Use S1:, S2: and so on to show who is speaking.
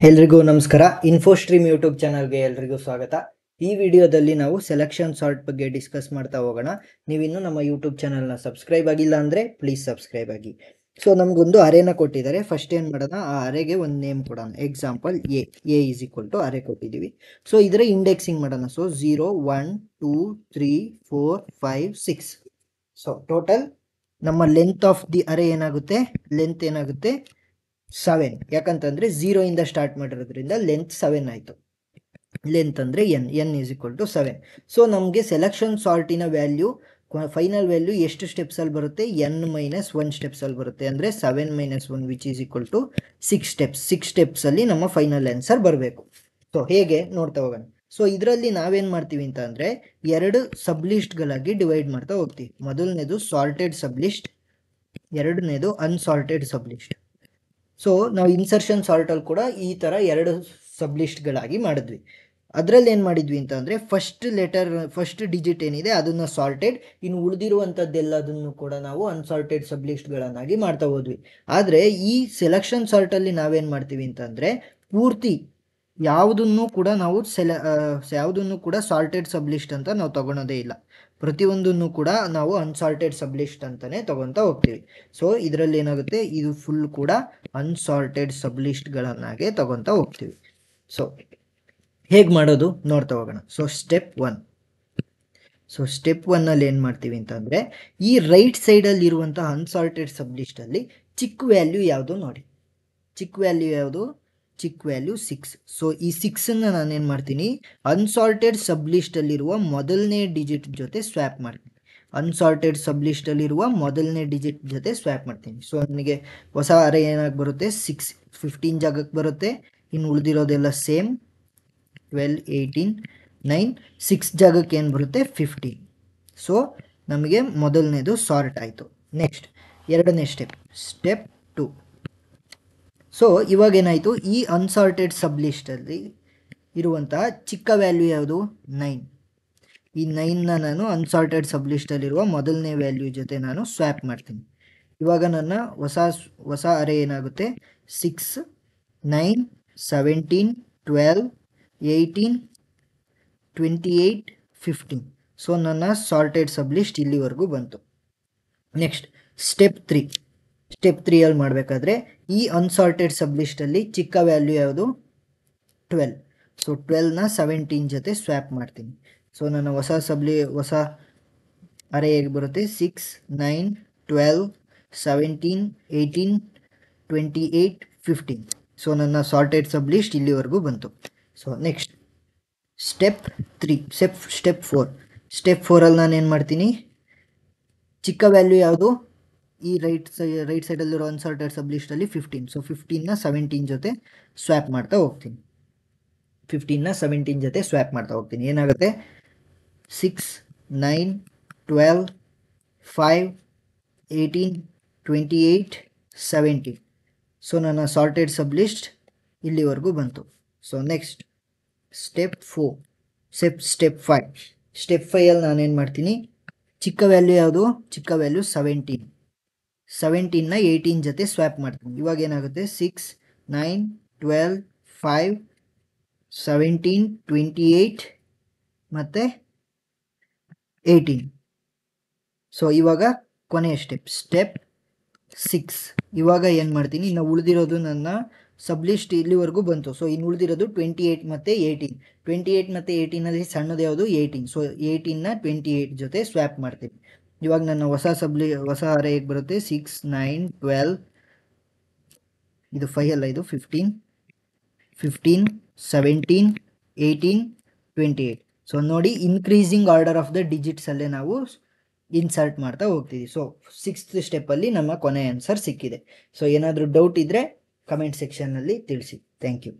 S1: ಎಲ್ರಿಗೂ ನಮಸ್ಕಾರ. ಇನ್ಫೋಸ್ಟ್ರೀಮ್ ಯೂಟ್ಯೂಬ್ ಚಾನಲ್ಗೆ ಎಲ್ರಿಗೂ ಸ್ವಾಗತ. ಈ ವಿಡಿಯೋದಲ್ಲಿ ನಾವು ಸೆಲೆಕ್ಷನ್ ಸಾರ್ಟ್ ಬಗ್ಗೆ ಡಿಸ್ಕಸ್ ಮಾಡ್ತಾ ಹೋಗೋಣ. ನೀವಿನ್ನೂ ನಮ್ಮ ಯೂಟ್ಯೂಬ್ ಚಾನಲ್ನ ಸಬ್ಸ್ಕ್ರೈಬ್ ಆಗಿಲ್ಲ ಅಂದರೆ ಪ್ಲೀಸ್ ಸಬ್ಸ್ಕ್ರೈಬ್ ಆಗಿ. ಸೊ ನಮಗೊಂದು ಅರೇನ ಕೊಟ್ಟಿದ್ದಾರೆ. ಫಸ್ಟ್ ಏನು ಮಾಡೋಣ, ಆ ಅರೆಗೆ ಒಂದು ನೇಮ್ ಕೊಡೋಣ. Example A is equal to array ಕೊಟ್ಟಿದ್ದೀವಿ. ಸೊ ಇದರ ಇಂಡೆಕ್ಸಿಂಗ್ ಮಾಡೋಣ. ಸೊ 0 1 2 3 4 5 6. ಸೊ ಟೋಟಲ್ ನಮ್ಮ ಲೆಂತ್ ಆಫ್ ದಿ ಅರೆ ಏನಾಗುತ್ತೆ, ಲೆಂತ್ ಏನಾಗುತ್ತೆ 7. ಯಾಕಂತಂದ್ರೆ 0 ಇಂದ ಸ್ಟಾರ್ಟ್ ಮಾಡಿರೋದ್ರಿಂದ ಲೆಂತ್ 7 ಆಯಿತು. ಲೆಂತ್ ಅಂದರೆ N is equal to 7. So ನಮಗೆ ಸೆಲೆಕ್ಷನ್ ಸಾರ್ಟಿನ ವ್ಯಾಲ್ಯೂ, ಫೈನಲ್ ವ್ಯಾಲ್ಯೂ ಎಷ್ಟು ಸ್ಟೆಪ್ಸಲ್ಲಿ ಬರುತ್ತೆ, n-1 ಸ್ಟೆಪ್ಸಲ್ಲಿ ಬರುತ್ತೆ. ಅಂದರೆ 7 - 1 which is equal to 6 steps. 6 ಸ್ಟೆಪ್ಸಲ್ಲಿ ನಮ್ಮ ಫೈನಲ್ ಆನ್ಸರ್ ಬರಬೇಕು. ಸೊ ಹೇಗೆ ನೋಡ್ತಾ ಹೋಗೋಣ. ಸೊ ಇದರಲ್ಲಿ ನಾವೇನು ಮಾಡ್ತೀವಿ ಅಂತ ಅಂದರೆ, ಎರಡು ಸಬ್ಲಿಸ್ಟ್ಗಳಾಗಿ ಡಿವೈಡ್ ಮಾಡ್ತಾ ಹೋಗ್ತೀವಿ. ಮೊದಲನೇದು ಸಾರ್ಟೆಡ್ ಸಬ್ಲಿಸ್ಟ್, ಎರಡನೇದು ಅನ್ಸಾರ್ಟೆಡ್ ಸಬ್ಲಿಸ್ಟ್. ಸೊ ನಾವು ಇನ್ಸರ್ಷನ್ ಸಾರ್ಟಲ್ಲಿ ಕೂಡ ಈ ಥರ ಎರಡು ಸಬ್ಲಿಸ್ಟ್ಗಳಾಗಿ ಮಾಡಿದ್ವಿ. ಅದರಲ್ಲಿ ಏನು ಮಾಡಿದ್ವಿ ಅಂತ ಅಂದರೆ, ಫಸ್ಟ್ ಡಿಜಿಟ್ ಏನಿದೆ ಅದನ್ನು ಸಾರ್ಟೆಡ್, ಇನ್ನು ಉಳಿದಿರುವಂಥದ್ದೆಲ್ಲದನ್ನು ಕೂಡ ನಾವು ಅನ್ಸಾರ್ಟೆಡ್ ಸಬ್ಲಿಸ್ಟ್ಗಳನ್ನಾಗಿ ಮಾಡ್ತಾ ಹೋದ್ವಿ. ಆದರೆ ಈ ಸೆಲೆಕ್ಷನ್ ಸಾರ್ಟಲ್ಲಿ ನಾವೇನು ಮಾಡ್ತೀವಿ ಅಂತಂದರೆ, ಪೂರ್ತಿ ಯಾವುದನ್ನು ಕೂಡ ನಾವು ಯಾವುದನ್ನು ಕೂಡ ಸಾರ್ಟೆಡ್ ಸಬ್ಲಿಸ್ಟ್ ಅಂತ ನಾವು ತಗೊಳೋದೇ ಇಲ್ಲ. ಪ್ರತಿಯೊಂದನ್ನು ಕೂಡ ನಾವು ಅನ್ಸಾರ್ಟೆಡ್ ಸಬ್ಲಿಸ್ಟ್ ಅಂತಲೇ ತಗೊತಾ ಹೋಗ್ತೀವಿ. ಸೊ ಇದರಲ್ಲಿ ಏನಾಗುತ್ತೆ, ಇದು ಫುಲ್ ಕೂಡ ಅನ್ಸಾರ್ಟೆಡ್ ಸಬ್ಲಿಸ್ಟ್ಗಳನ್ನಾಗೆ ತಗೊತಾ ಹೋಗ್ತೀವಿ. ಸೊ ಹೇಗೆ ಮಾಡೋದು ನೋಡ್ತಾ ಹೋಗೋಣ. ಸೊ ಸ್ಟೆಪ್ 1 ಏನು ಮಾಡ್ತೀವಿ ಅಂತಂದರೆ, ಈ ರೈಟ್ ಸೈಡಲ್ಲಿ ಇರುವಂತಹ ಅನ್ಸಾರ್ಟೆಡ್ ಸಬ್ಲಿಸ್ಟಲ್ಲಿ ಚಿಕ್ಕ ವ್ಯಾಲ್ಯೂ ಯಾವುದು ನೋಡಿ. ಚಿಕ್ಕ ವ್ಯಾಲ್ಯೂ ಯಾವುದು? ಚಿಕ್ಕ ವ್ಯಾಲ್ಯೂ 6. ಸೊ ಈ 6ಅನ್ನು ನಾನೇನು ಮಾಡ್ತೀನಿ, ಅನ್ಸಾರ್ಟೆಡ್ ಸಬ್ಲಿಸ್ಟಲ್ಲಿರುವ ಮೊದಲನೇ ಡಿಜಿಟ್ ಜೊತೆ ಸ್ವ್ಯಾಪ್ ಮಾಡ್ತೀನಿ. ಅನ್ಸಾರ್ಟೆಡ್ ಸಬ್ಲಿಸ್ಟಲ್ಲಿರುವ ಮೊದಲನೇ ಡಿಜಿಟ್ ಜೊತೆ ಸ್ವ್ಯಾಪ್ ಮಾಡ್ತೀನಿ. ಸೊ ನನಗೆ ಹೊಸ ಅರೆ ಏನಾಗಿ ಬರುತ್ತೆ, 6 15 ಜಾಗಕ್ಕೆ ಬರುತ್ತೆ. ಇನ್ನು ಉಳಿದಿರೋದೆಲ್ಲ ಸೇಮ್, 12 18 9 6 ಜಾಗಕ್ಕೆ ಏನು ಬರುತ್ತೆ, 15. ಸೊ ನಮಗೆ ಮೊದಲನೇದು ಸಾರ್ಟ್ ಆಯಿತು. ನೆಕ್ಸ್ಟ್ ಎರಡನೇ ಸ್ಟೆಪ್ 2. ಸೊ ಇವಾಗೇನಾಯಿತು, ಈ ಅನ್ಸಾರ್ಟೆಡ್ ಸಬ್ಲಿಸ್ಟಲ್ಲಿ ಇರುವಂತಹ ಚಿಕ್ಕ ವ್ಯಾಲ್ಯೂ ಯಾವುದು, 9. ಈ 9ನ ನಾನು ಅನ್ಸಾರ್ಟೆಡ್ ಸಬ್ಲಿಸ್ಟಲ್ಲಿರುವ ಮೊದಲನೇ ವ್ಯಾಲ್ಯೂ ಜೊತೆ ನಾನು ಸ್ವ್ಯಾಪ್ ಮಾಡ್ತೀನಿ. ಇವಾಗ ನನ್ನ ಹೊಸ ಅರೆ ಏನಾಗುತ್ತೆ, 6 9 17 12 18 28 15. ಸೊ ನನ್ನ ಸಾರ್ಟೆಡ್ ಸಬ್ಲಿಸ್ಟ್ ಇಲ್ಲಿವರೆಗೂ ಬಂತು. ನೆಕ್ಸ್ಟ್ ಸ್ಟೆಪ್ 3ಅಲ್ಲಿ ಮಾಡಬೇಕಾದ್ರೆ, ಈ ಅನ್ಸಾರ್ಟೆಡ್ ಸಬ್ಲಿಸ್ಟಲ್ಲಿ ಚಿಕ್ಕ ವ್ಯಾಲ್ಯೂ ಯಾವುದು, 12. ಸೊ 12ನ 17 ಜೊತೆ ಸ್ವ್ಯಾಪ್ ಮಾಡ್ತೀನಿ. ಸೊ ನನ್ನ ಹೊಸ ಅರೆ ಹೇಗೆ ಬರುತ್ತೆ, 6 9 12 17 18 28 15. ಸೊ ನನ್ನ ಸಾರ್ಟೆಡ್ ಸಬ್ಲಿಸ್ಟ್ ಇಲ್ಲಿವರೆಗೂ ಬಂತು. ಸೊ ನೆಕ್ಸ್ಟ್ ಸ್ಟೆಪ್ 4ಅಲ್ಲಿ ನಾನು ಏನು ಮಾಡ್ತೀನಿ, ಚಿಕ್ಕ ವ್ಯಾಲ್ಯೂ ಯಾವುದು, ಈ ರೈಟ್ ಸೈಡಲ್ಲಿರೋ ಅನ್ಸಾರ್ಟೆಡ್ ಸಬ್ಲಿಸ್ಟಲ್ಲಿ 15. ಸೊ 15ನ 17 ಜೊತೆ ಸ್ವ್ಯಾಪ್ ಮಾಡ್ತಾ ಹೋಗ್ತೀನಿ. ಏನಾಗುತ್ತೆ, 6 9 12 5 18 28 17. ಸೊ ನನ್ನ ಸಾರ್ಟೆಡ್ ಸಬ್ಲಿಸ್ಟ್ ಇಲ್ಲಿವರೆಗೂ ಬಂತು. ಸೊ ನೆಕ್ಸ್ಟ್ ಸ್ಟೆಪ್ 5ಅಲ್ಲಿ ನಾನೇನು ಮಾಡ್ತೀನಿ, ಚಿಕ್ಕ ವ್ಯಾಲ್ಯೂ ಯಾವುದು, ಚಿಕ್ಕ ವ್ಯಾಲ್ಯೂ 17ನ 18 ಜೊತೆ ಸ್ವ್ಯಾಪ್ ಮಾಡ್ತೀನಿ. ಇವಾಗ ಏನಾಗುತ್ತೆ, 6 9 12 5 17 28 ಮತ್ತು 18. ಸೊ ಇವಾಗ ಕೊನೆಯ ಸ್ಟೆಪ್ 6. ಇವಾಗ ಏನು ಮಾಡ್ತೀನಿ, ಇನ್ನು ಉಳಿದಿರೋದು ನನ್ನ ಸಬ್ಲಿಸ್ಟ್ ಇಲ್ಲಿವರೆಗೂ ಬಂತು. ಸೊ ಇನ್ನು ಉಳಿದಿರೋದು 28 ಮತ್ತು 18. 28 ಮತ್ತು 18ಅಲ್ಲಿ ಸಣ್ಣದು ಯಾವುದು, 18. ಸೊ 18ನ 28 ಜೊತೆ ಸ್ವ್ಯಾಪ್ ಮಾಡ್ತೀನಿ. ಇವಾಗ ನನ್ನ ಹೊಸ ಅರೆ ಹೇಗೆ ಬರುತ್ತೆ, 6 9 12 ಇದು 5 ಅಲ್ಲ, ಇದು 15 17 18 28. ಸೊ ನೋಡಿ, increasing order of the digits ಅಲ್ಲೇ ನಾವು ಇನ್ಸರ್ಟ್ ಮಾಡ್ತಾ ಹೋಗ್ತೀವಿ. ಸೊ 6th ಸ್ಟೆಪ್ಪಲ್ಲಿ ನಮ್ಮ ಕೊನೆ ಆನ್ಸರ್ ಸಿಕ್ಕಿದೆ. ಸೊ ಏನಾದರೂ ಡೌಟ್ ಇದ್ದರೆ ಕಮೆಂಟ್ ಸೆಕ್ಷನ್ನಲ್ಲಿ ತಿಳಿಸಿ. Thank you.